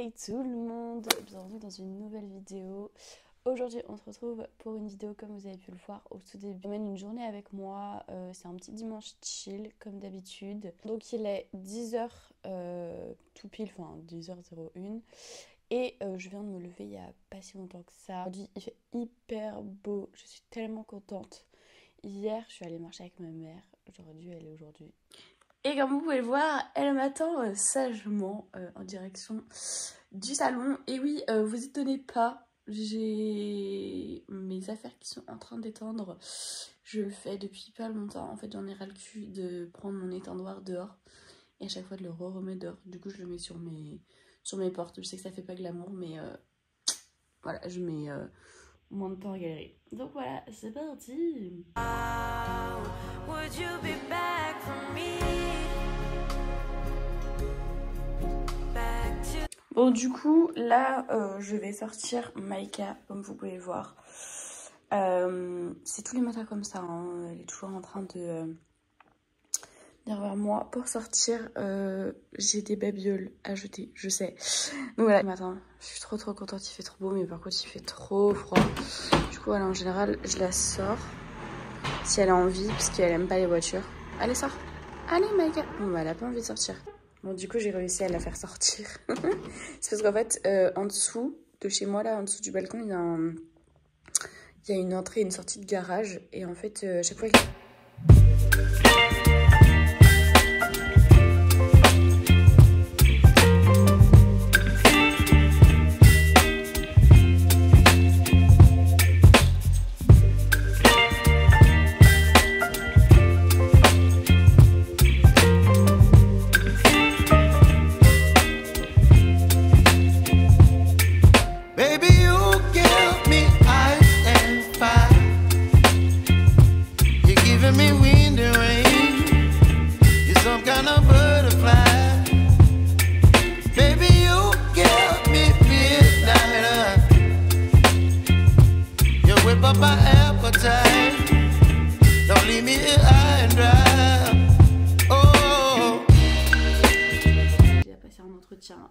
Hey tout le monde, bienvenue dans une nouvelle vidéo. Aujourd'hui on se retrouve pour une vidéo comme vous avez pu le voir au tout début. Je mène une journée avec moi, c'est un petit dimanche chill comme d'habitude. Donc il est 10h tout pile, enfin 10h01. Et je viens de me lever il n'y a pas si longtemps que ça. Aujourd'hui il fait hyper beau, je suis tellement contente. Hier je suis allée marcher avec ma mère, j'aurais dû aller aujourd'hui. Et comme vous pouvez le voir, elle m'attend sagement en direction du salon. Et oui, vous étonnez pas, j'ai mes affaires qui sont en train d'étendre. Je le fais depuis pas longtemps. En fait, j'en ai ras le cul de prendre mon étendoir dehors et à chaque fois de le remettre dehors. Du coup, je le mets sur mes portes. Je sais que ça fait pas glamour, mais voilà, je mets moins de temps à galérer. Donc voilà, c'est parti. Would you be back for me? Bon, du coup, là, je vais sortir Maïka, comme vous pouvez le voir. C'est tous les matins comme ça, hein. Elle est toujours en train de derrière moi. Pour sortir, j'ai des babioles à jeter, je sais. Donc voilà, matin, je suis trop contente, il fait trop beau, mais par contre, il fait trop froid. Du coup, voilà, en général, je la sors si elle a envie, parce qu'elle aime pas les voitures. Allez, sors. Allez, Maïka. Bon, bah, elle a pas envie de sortir. Bon, du coup, j'ai réussi à la faire sortir. C'est parce qu'en fait, en dessous de chez moi, là, en dessous du balcon, il y a une entrée et une sortie de garage. Et en fait, chaque fois...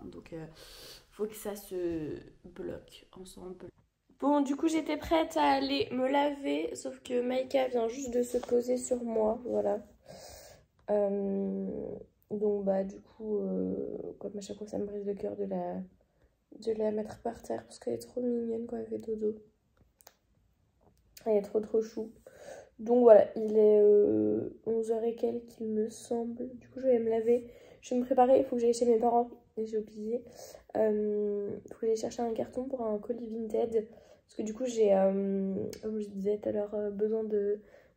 Donc faut que ça se bloque ensemble. Bon, du coup j'étais prête à aller me laver, sauf que Maïka vient juste de se poser sur moi, voilà. Donc bah du coup, comme à chaque fois ça me brise le cœur de la mettre par terre parce qu'elle est trop mignonne quand elle fait dodo. Elle est trop chou. Donc voilà, il est 11h et quelques il me semble. Du coup je vais me laver, je vais me préparer, il faut que j'aille chez mes parents. Et j'ai oublié, il faut que j'aille chercher un carton pour un colis Vinted. Parce que du coup j'ai, comme je disais tout à l'heure, besoin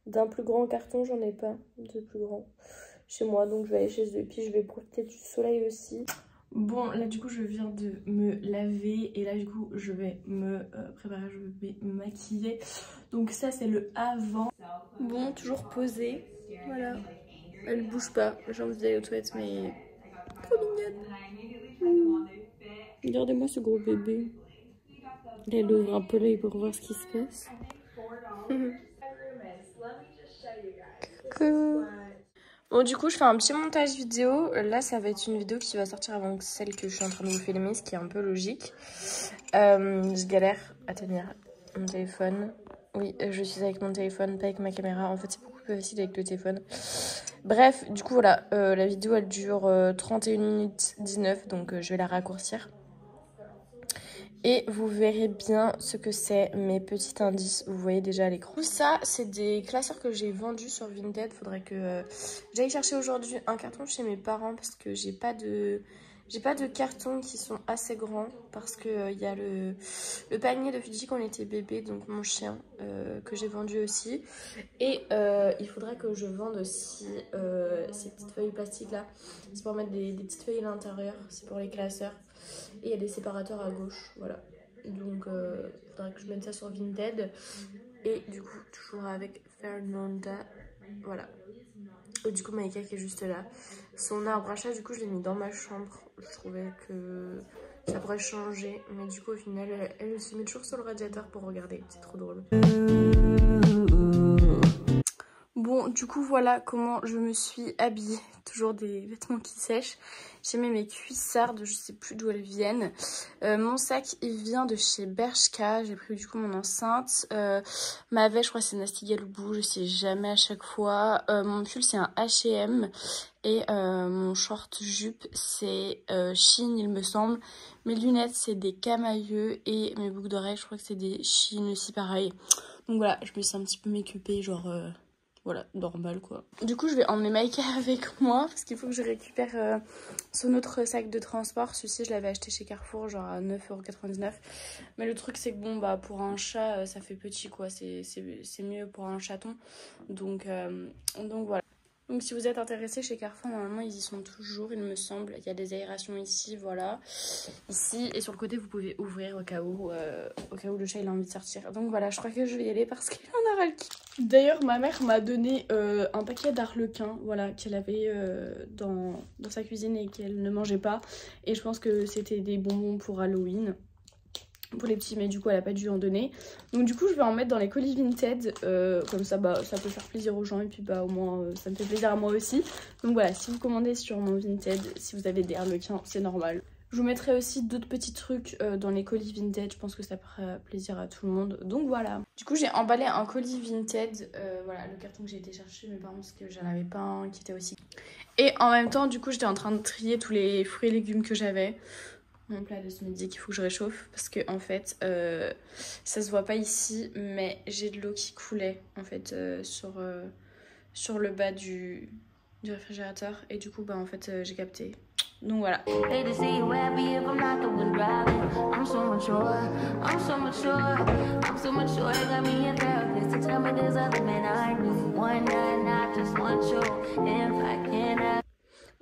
d'un plus grand carton. J'en ai pas de plus grand chez moi, donc je vais aller chez eux. Et puis je vais profiter du soleil aussi. Bon, là du coup je viens de me laver et là du coup je vais me préparer, je vais me maquiller. Donc ça c'est le avant. Bon, toujours posé, voilà. Elle bouge pas, j'ai envie d'aller aux toilettes mais trop mignonne. Regardez-moi ce gros bébé. Elle ouvre un peu l'œil pour voir ce qui se passe. Coucou. Bon, du coup je fais un petit montage vidéo. Là ça va être une vidéo qui va sortir avant que celle que je suis en train de vous filmer, ce qui est un peu logique. Je galère à tenir mon téléphone. Oui, je suis avec mon téléphone, pas avec ma caméra. En fait c'est beaucoup plus facile avec le téléphone. Bref, du coup voilà, la vidéo elle dure 31 minutes 19, donc je vais la raccourcir. Et vous verrez bien ce que c'est, mes petits indices, vous voyez déjà à l'écran. Ça, c'est des classeurs que j'ai vendus sur Vinted. Faudrait que j'aille chercher aujourd'hui un carton chez mes parents parce que j'ai pas de cartons qui sont assez grands. Parce que y a le panier de Fidji quand on était bébé, donc mon chien, que j'ai vendu aussi. Et il faudrait que je vende aussi ces petites feuilles plastiques là. C'est pour mettre des petites feuilles à l'intérieur, c'est pour les classeurs. Et il y a des séparateurs à gauche, voilà. Donc, il faudrait que je mette ça sur Vinted. Et du coup, toujours avec Fernanda, voilà. Et du coup, Maïka qui est juste là. Son arbre à chat, du coup, je l'ai mis dans ma chambre. Je trouvais que ça pourrait changer. Mais du coup, au final, elle se met toujours sur le radiateur pour regarder. C'est trop drôle. Bon, du coup, voilà comment je me suis habillée. Toujours des vêtements qui sèchent. J'ai mis mes cuissardes, je sais plus d'où elles viennent. Mon sac, il vient de chez Bershka. J'ai pris du coup mon enceinte. Ma veste, je crois que c'est Nasty Galubou, je sais jamais à chaque fois. Mon pull, c'est un H&M. Et mon short jupe, c'est Shein, il me semble. Mes lunettes, c'est des Camailleux. Et mes boucles d'oreilles, je crois que c'est des Shein aussi, pareil. Donc voilà, je me suis un petit peu make-upée, genre... voilà, normal quoi. Du coup, je vais emmener Maïka avec moi parce qu'il faut que je récupère son autre sac de transport. Celui-ci, je l'avais acheté chez Carrefour, genre à 9,99 €. Mais le truc, c'est que bon, bah pour un chat, ça fait petit quoi. C'est mieux pour un chaton. Donc voilà. Donc si vous êtes intéressé chez Carrefour, normalement ils y sont toujours, il me semble. Il y a des aérations ici, voilà. Ici, et sur le côté vous pouvez ouvrir au cas où le chat il a envie de sortir. Donc voilà, je crois que je vais y aller parce qu'il en aura le cul. D'ailleurs ma mère m'a donné un paquet d'arlequins, voilà, qu'elle avait dans sa cuisine et qu'elle ne mangeait pas. Et je pense que c'était des bonbons pour Halloween. Pour les petits, mais du coup elle a pas dû en donner. Donc du coup je vais en mettre dans les colis Vinted, comme ça bah ça peut faire plaisir aux gens et puis bah au moins ça me fait plaisir à moi aussi. Donc voilà, si vous commandez sur mon Vinted, si vous avez des harlequins, c'est normal. Je vous mettrai aussi d'autres petits trucs dans les colis Vinted, je pense que ça fera plaisir à tout le monde. Donc voilà. Du coup j'ai emballé un colis Vinted, voilà le carton que j'ai été chercher mes parents parce que j'en avais pas un qui était aussi. Et en même temps du coup j'étais en train de trier tous les fruits et légumes que j'avais. Mon plat de ce midi qu'il faut que je réchauffe parce que en fait ça se voit pas ici mais j'ai de l'eau qui coulait en fait sur le bas du réfrigérateur et du coup bah en fait j'ai capté, donc voilà.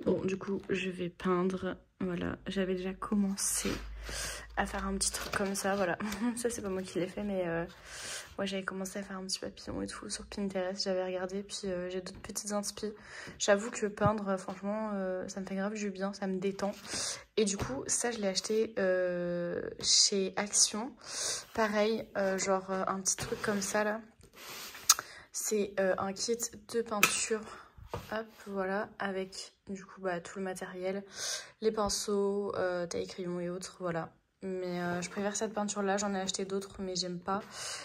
Bon, du coup, je vais peindre. Voilà, j'avais déjà commencé à faire un petit truc comme ça. Voilà, ça, c'est pas moi qui l'ai fait, mais ouais, j'avais commencé à faire un petit papillon et tout sur Pinterest. J'avais regardé, puis j'ai d'autres petites inspi. J'avoue que peindre, franchement, ça me fait grave du bien, ça me détend. Et du coup, ça, je l'ai acheté chez Action. Pareil, genre un petit truc comme ça, là. C'est un kit de peinture. Hop, voilà, avec du coup bah, tout le matériel, les pinceaux, taille crayon et autres, voilà. Mais je préfère cette peinture là, j'en ai acheté d'autres mais j'aime pas.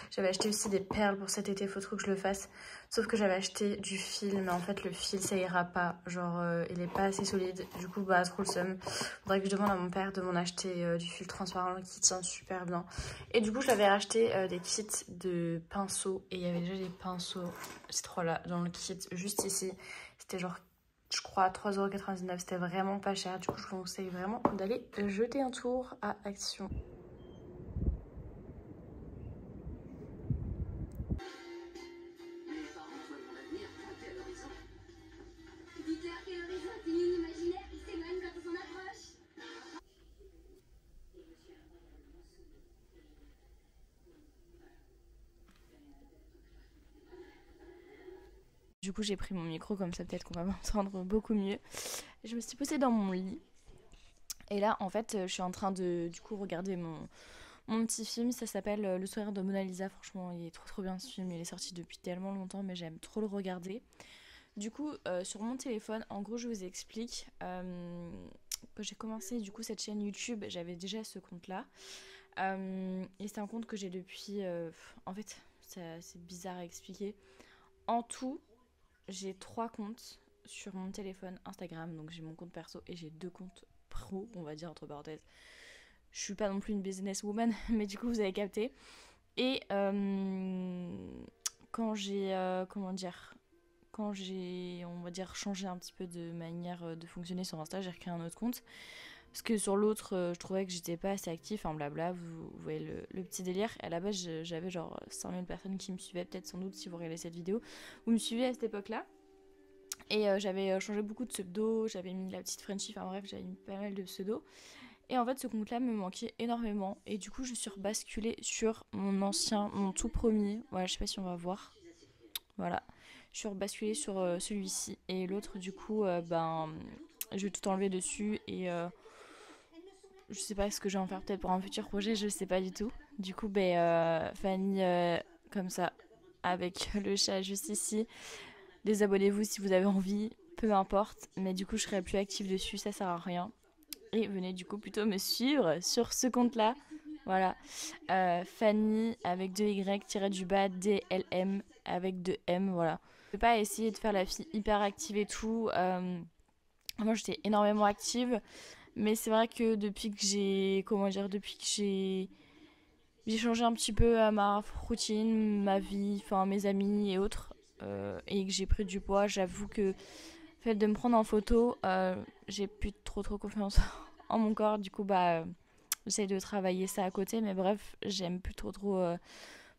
J'avais acheté aussi des perles pour cet été, faut trop que je le fasse. Sauf que j'avais acheté du fil, mais en fait le fil ça ira pas, genre il est pas assez solide. Du coup bah trop le seum. Faudrait que je demande à mon père de m'en acheter du fil transparent qui tient super bien. Et du coup j'avais racheté des kits de pinceaux et il y avait déjà des pinceaux, ces trois là, dans le kit juste ici. C'était genre je crois 3,99 €, c'était vraiment pas cher. Du coup, je vous conseille vraiment d'aller jeter un tour à Action. Du coup, j'ai pris mon micro, comme ça peut-être qu'on va m'entendre beaucoup mieux. Je me suis posée dans mon lit. Et là, en fait, je suis en train de, du coup, regarder mon petit film. Ça s'appelle Le sourire de Mona Lisa. Franchement, il est trop bien ce film. Il est sorti depuis tellement longtemps, mais j'aime trop le regarder. Du coup, sur mon téléphone, en gros, je vous explique. Quand j'ai commencé, du coup, cette chaîne YouTube, j'avais déjà ce compte-là. Et c'est un compte que j'ai depuis... en fait, c'est bizarre à expliquer. En tout, j'ai 3 comptes sur mon téléphone Instagram. Donc j'ai mon compte perso et j'ai 2 comptes pro, on va dire entre parenthèses. Je suis pas non plus une businesswoman, mais du coup vous avez capté. Et quand j'ai, quand j'ai, on va dire, changé un petit peu de manière de fonctionner sur Insta, j'ai recréé un autre compte. Parce que sur l'autre, je trouvais que j'étais pas assez active, enfin blabla, vous voyez le petit délire. À la base, j'avais genre 5000 personnes qui me suivaient, peut-être sans doute si vous regardez cette vidéo. Vous me suivez à cette époque-là. Et j'avais changé beaucoup de pseudos, j'avais mis la petite Frenchie, enfin bref, j'avais mis pas mal de pseudos. Et en fait, ce compte-là me manquait énormément. Et du coup, je suis rebasculée sur mon tout premier. Voilà, je sais pas si on va voir. Voilà. Je suis rebasculée sur celui-ci. Et l'autre, du coup, je vais tout enlever dessus. Et je sais pas ce que je vais en faire, peut-être pour un futur projet, je sais pas du tout. Du coup, Fanny, comme ça, avec le chat juste ici. désabonnez-vous si vous avez envie, peu importe. Mais du coup, je serai plus active dessus, ça sert à rien. Et venez du coup plutôt me suivre sur ce compte-là. Voilà. Fanny avec 2Y-du-bas DLM avec 2M, voilà. Je vais pas essayer de faire la fille hyper active et tout. Moi, j'étais énormément active. Mais c'est vrai que depuis que j'ai changé un petit peu ma routine, ma vie, enfin mes amis et autres, et que j'ai pris du poids, j'avoue que le fait de me prendre en photo, j'ai plus trop confiance en mon corps. Du coup, j'essaie de travailler ça à côté, mais bref, j'aime plus trop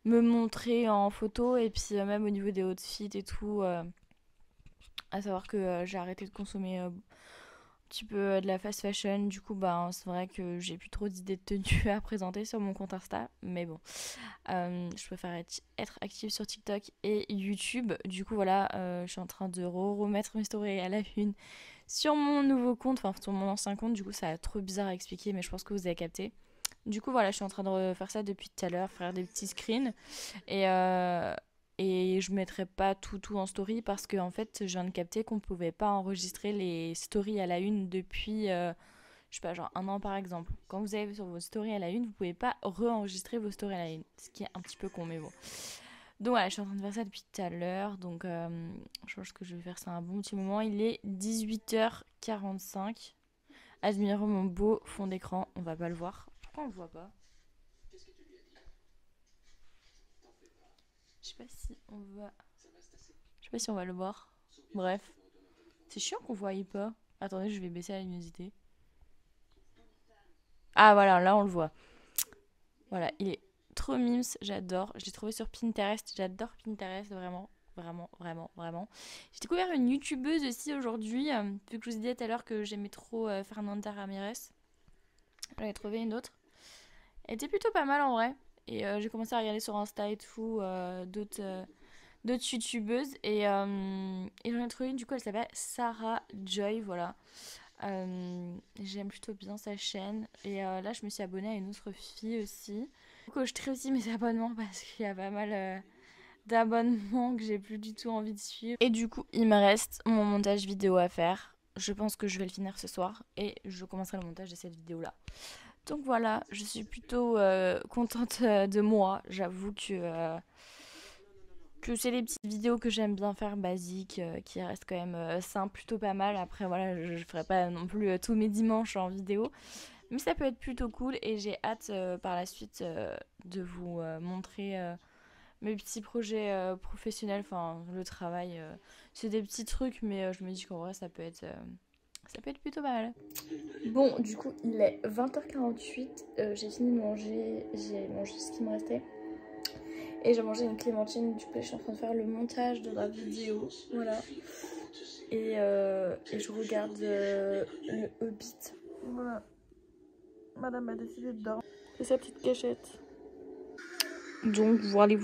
me montrer en photo. Et puis même au niveau des outfits et tout, à savoir que j'ai arrêté de consommer petit peu de la fast fashion. Du coup, c'est vrai que j'ai plus trop d'idées de tenue à présenter sur mon compte Insta. Mais bon, je préfère être active sur TikTok et YouTube. Du coup, voilà, je suis en train de remettre mes stories à la une sur mon nouveau compte, enfin sur mon ancien compte. Du coup, ça a trop bizarre à expliquer, mais je pense que vous avez capté. Du coup, voilà, je suis en train de refaire ça depuis tout à l'heure, faire des petits screens. Et je mettrai pas tout en story parce qu'en en fait, je viens de capter qu'on pouvait pas enregistrer les stories à la une depuis, je sais pas, genre 1 an par exemple. Quand vous avez sur vos stories à la une, vous pouvez pas re-enregistrer vos stories à la une. Ce qui est un petit peu con, mais bon. Donc voilà, je suis en train de faire ça depuis tout à l'heure. Donc je pense que je vais faire ça un bon petit moment. Il est 18h45. Admirez mon beau fond d'écran. On va pas le voir. Pourquoi on le voit pas? Je sais pas si on va. Je sais pas si on va le voir. Bref. C'est chiant qu'on voit pas. Attendez, je vais baisser la luminosité. Ah voilà, là on le voit. Voilà, il est trop mimes, j'adore. Je l'ai trouvé sur Pinterest, j'adore Pinterest, vraiment, vraiment, vraiment, vraiment. J'ai découvert une youtubeuse aussi aujourd'hui, vu que je vous ai dit tout à l'heure que j'aimais trop Fernanda Ramirez. J'en ai trouvé une autre. Elle était plutôt pas mal en vrai. Et j'ai commencé à regarder sur Insta et tout, d'autres youtubeuses. Et j'en ai trouvé une, du coup elle s'appelle Sarah Joy, voilà. J'aime plutôt bien sa chaîne. Et là, je me suis abonnée à une autre fille aussi. Donc, je trie aussi mes abonnements parce qu'il y a pas mal d'abonnements que j'ai plus du tout envie de suivre. Et du coup, il me reste mon montage vidéo à faire. Je pense que je vais le finir ce soir et je commencerai le montage de cette vidéo-là. Donc voilà, je suis plutôt contente de moi. J'avoue que c'est les petites vidéos que j'aime bien faire, basiques, qui restent quand même simples, plutôt pas mal. Après, voilà, je ferai pas non plus tous mes dimanches en vidéo. Mais ça peut être plutôt cool et j'ai hâte par la suite de vous montrer mes petits projets professionnels. Enfin, le travail, c'est des petits trucs, mais je me dis qu'en vrai, ça peut être plutôt pas mal. Bon, du coup, il est 20h48. J'ai fini de manger. J'ai mangé ce qui me restait. Et j'ai mangé une clémentine, du coup je suis en train de faire le montage de la vidéo, voilà. Et je regarde le Hobbit. Voilà. Madame a décidé de dormir. C'est sa petite cachette. Donc, voilà,